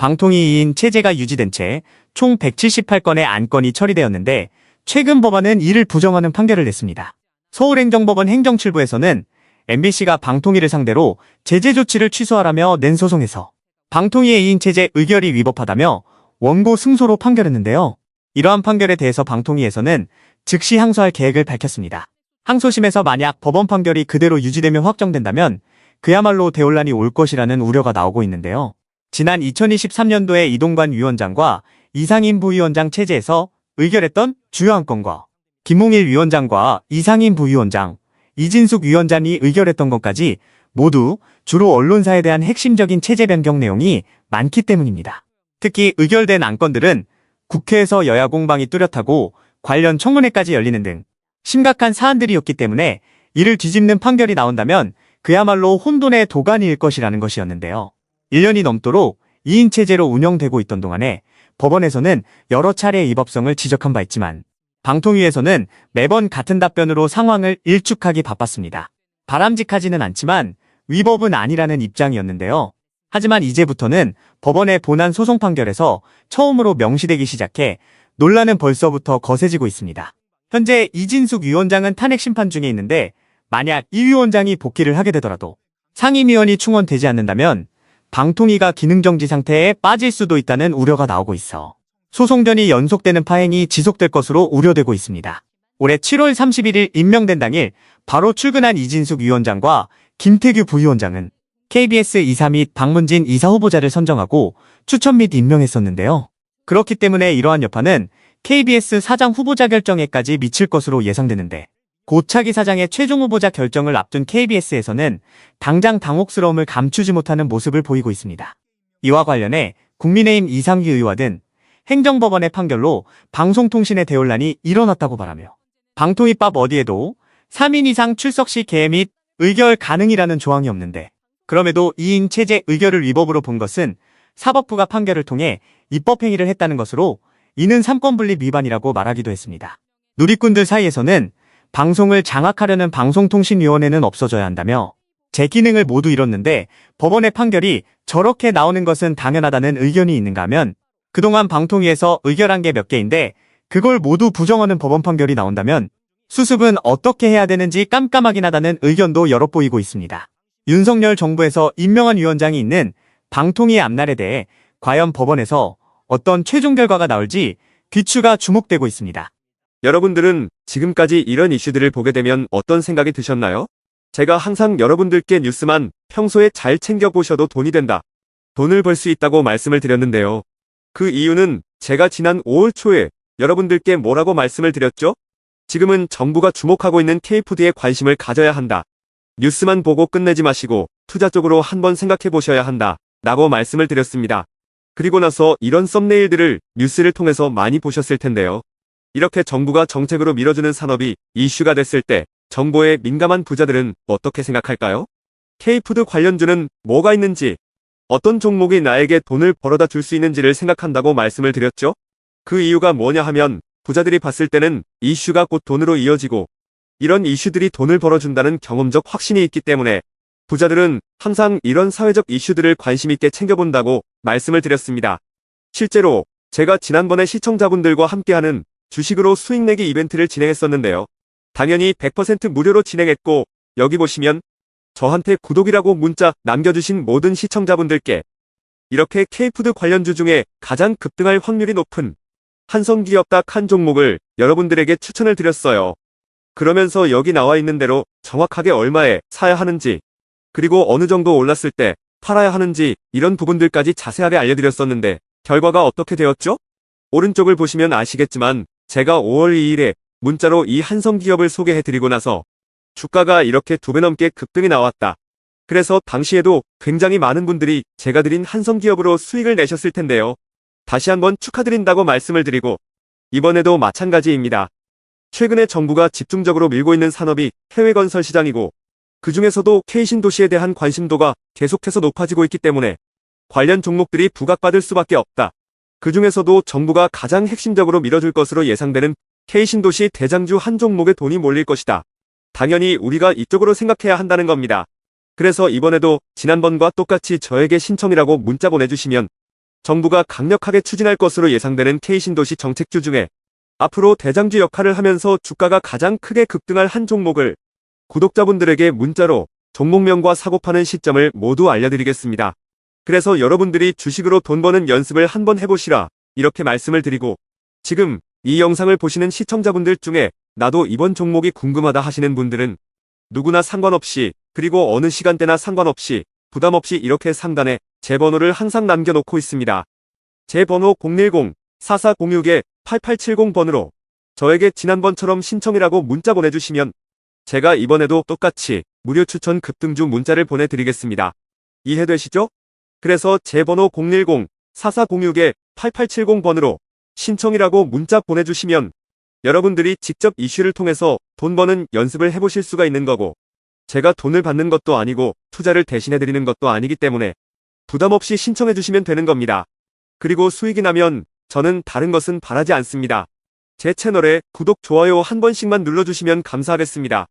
방통위 2인 체제가 유지된 채 총 178건의 안건이 처리되었는데 최근 법원은 이를 부정하는 판결을 냈습니다. 서울행정법원 행정칠부에서는 MBC가 방통위를 상대로 제재 조치를 취소하라며 낸 소송에서 방통위의 2인 체제 의결이 위법하다며 원고 승소로 판결했는데요. 이러한 판결에 대해서 방통위에서는 즉시 항소할 계획을 밝혔습니다. 항소심에서 만약 법원 판결이 그대로 유지되며 확정된다면 그야말로 대혼란이 올 것이라는 우려가 나오고 있는데요. 지난 2023년도에 이동관 위원장과 이상인 부위원장 체제에서 의결했던 주요 안건과 김홍일 위원장과 이상인 부위원장, 이진숙 위원장이 의결했던 것까지 모두 주로 언론사에 대한 핵심적인 체제 변경 내용이 많기 때문입니다. 특히 의결된 안건들은 국회에서 여야 공방이 뚜렷하고 관련 청문회까지 열리는 등 심각한 사안들이었기 때문에 이를 뒤집는 판결이 나온다면 그야말로 혼돈의 도가니일 것이라는 것이었는데요. 1년이 넘도록 2인 체제로 운영되고 있던 동안에 법원에서는 여러 차례 위법성을 지적한 바 있지만 방통위에서는 매번 같은 답변으로 상황을 일축하기 바빴습니다. 바람직하지는 않지만 위법은 아니라는 입장이었는데요. 하지만 이제부터는 법원의 본안 소송 판결에서 처음으로 명시되기 시작해 논란은 벌써부터 거세지고 있습니다. 현재 이진숙 위원장은 탄핵 심판 중에 있는데 만약 이 위원장이 복귀를 하게 되더라도 상임위원이 충원되지 않는다면 방통위가 기능정지 상태에 빠질 수도 있다는 우려가 나오고 있어 소송전이 연속되는 파행이 지속될 것으로 우려되고 있습니다. 올해 7월 31일 임명된 당일 바로 출근한 이진숙 위원장과 김태규 부위원장은 KBS 이사 및 박문진 이사 후보자를 선정하고 추천 및 임명했었는데요. 그렇기 때문에 이러한 여파는 KBS 사장 후보자 결정에까지 미칠 것으로 예상되는데 고차기 사장의 최종 후보자 결정을 앞둔 KBS에서는 당장 당혹스러움을 감추지 못하는 모습을 보이고 있습니다. 이와 관련해 국민의힘 이상규 의원 등 행정법원의 판결로 방송통신의 대혼란이 일어났다고 말하며 방통위법 어디에도 3인 이상 출석 시 개회 및 의결 가능이라는 조항이 없는데 그럼에도 2인 체제 의결을 위법으로 본 것은 사법부가 판결을 통해 입법행위를 했다는 것으로 이는 삼권분립 위반이라고 말하기도 했습니다. 누리꾼들 사이에서는 방송을 장악하려는 방송통신위원회는 없어져야 한다며 제 기능을 모두 잃었는데 법원의 판결이 저렇게 나오는 것은 당연하다는 의견이 있는가 하면 그동안 방통위에서 의결한 게 몇 개인데 그걸 모두 부정하는 법원 판결이 나온다면 수습은 어떻게 해야 되는지 깜깜하긴 하다는 의견도 여러 보이고 있습니다. 윤석열 정부에서 임명한 위원장이 있는 방통위의 앞날에 대해 과연 법원에서 어떤 최종 결과가 나올지 귀추가 주목되고 있습니다. 여러분들은 지금까지 이런 이슈들을 보게 되면 어떤 생각이 드셨나요? 제가 항상 여러분들께 뉴스만 평소에 잘 챙겨보셔도 돈이 된다. 돈을 벌 수 있다고 말씀을 드렸는데요. 그 이유는 제가 지난 5월 초에 여러분들께 뭐라고 말씀을 드렸죠? 지금은 정부가 주목하고 있는 K푸드에 관심을 가져야 한다. 뉴스만 보고 끝내지 마시고 투자 쪽으로 한번 생각해 보셔야 한다. 라고 말씀을 드렸습니다. 그리고 나서 이런 썸네일들을 뉴스를 통해서 많이 보셨을 텐데요. 이렇게 정부가 정책으로 밀어주는 산업이 이슈가 됐을 때 정보에 민감한 부자들은 어떻게 생각할까요? K푸드 관련주는 뭐가 있는지, 어떤 종목이 나에게 돈을 벌어다 줄 수 있는지를 생각한다고 말씀을 드렸죠? 그 이유가 뭐냐 하면 부자들이 봤을 때는 이슈가 곧 돈으로 이어지고 이런 이슈들이 돈을 벌어준다는 경험적 확신이 있기 때문에 부자들은 항상 이런 사회적 이슈들을 관심 있게 챙겨본다고 말씀을 드렸습니다. 실제로 제가 지난번에 시청자분들과 함께하는 주식으로 수익 내기 이벤트를 진행했었는데요. 당연히 100% 무료로 진행했고 여기 보시면 저한테 구독이라고 문자 남겨주신 모든 시청자분들께 이렇게 K푸드 관련주 중에 가장 급등할 확률이 높은 한성기업 딱 한 종목을 여러분들에게 추천을 드렸어요. 그러면서 여기 나와 있는 대로 정확하게 얼마에 사야 하는지 그리고 어느 정도 올랐을 때 팔아야 하는지 이런 부분들까지 자세하게 알려드렸었는데 결과가 어떻게 되었죠? 오른쪽을 보시면 아시겠지만 제가 5월 2일에 문자로 이 한성기업을 소개해드리고 나서 주가가 이렇게 2배 넘게 급등이 나왔다. 그래서 당시에도 굉장히 많은 분들이 제가 드린 한성기업으로 수익을 내셨을 텐데요. 다시 한번 축하드린다고 말씀을 드리고 이번에도 마찬가지입니다. 최근에 정부가 집중적으로 밀고 있는 산업이 해외 건설 시장이고 그 중에서도 K신도시에 대한 관심도가 계속해서 높아지고 있기 때문에 관련 종목들이 부각받을 수밖에 없다. 그 중에서도 정부가 가장 핵심적으로 밀어줄 것으로 예상되는 K신도시 대장주 한 종목에 돈이 몰릴 것이다. 당연히 우리가 이쪽으로 생각해야 한다는 겁니다. 그래서 이번에도 지난번과 똑같이 저에게 신청이라고 문자 보내주시면 정부가 강력하게 추진할 것으로 예상되는 K신도시 정책주 중에 앞으로 대장주 역할을 하면서 주가가 가장 크게 급등할 한 종목을 구독자분들에게 문자로 종목명과 사고 파는 시점을 모두 알려드리겠습니다. 그래서 여러분들이 주식으로 돈 버는 연습을 한번 해보시라 이렇게 말씀을 드리고, 지금 이 영상을 보시는 시청자분들 중에 나도 이번 종목이 궁금하다 하시는 분들은 누구나 상관없이, 그리고 어느 시간대나 상관없이 부담 없이 이렇게 상단에 제 번호를 항상 남겨놓고 있습니다. 제 번호 010-4406-8870번으로 저에게 지난번처럼 신청이라고 문자 보내주시면 제가 이번에도 똑같이 무료 추천 급등주 문자를 보내드리겠습니다. 이해되시죠? 그래서 제 번호 010-4406-8870번으로 신청이라고 문자 보내주시면 여러분들이 직접 이슈를 통해서 돈 버는 연습을 해보실 수가 있는 거고, 제가 돈을 받는 것도 아니고 투자를 대신해드리는 것도 아니기 때문에 부담 없이 신청해주시면 되는 겁니다. 그리고 수익이 나면 저는 다른 것은 바라지 않습니다. 제 채널에 구독, 좋아요 한 번씩만 눌러주시면 감사하겠습니다.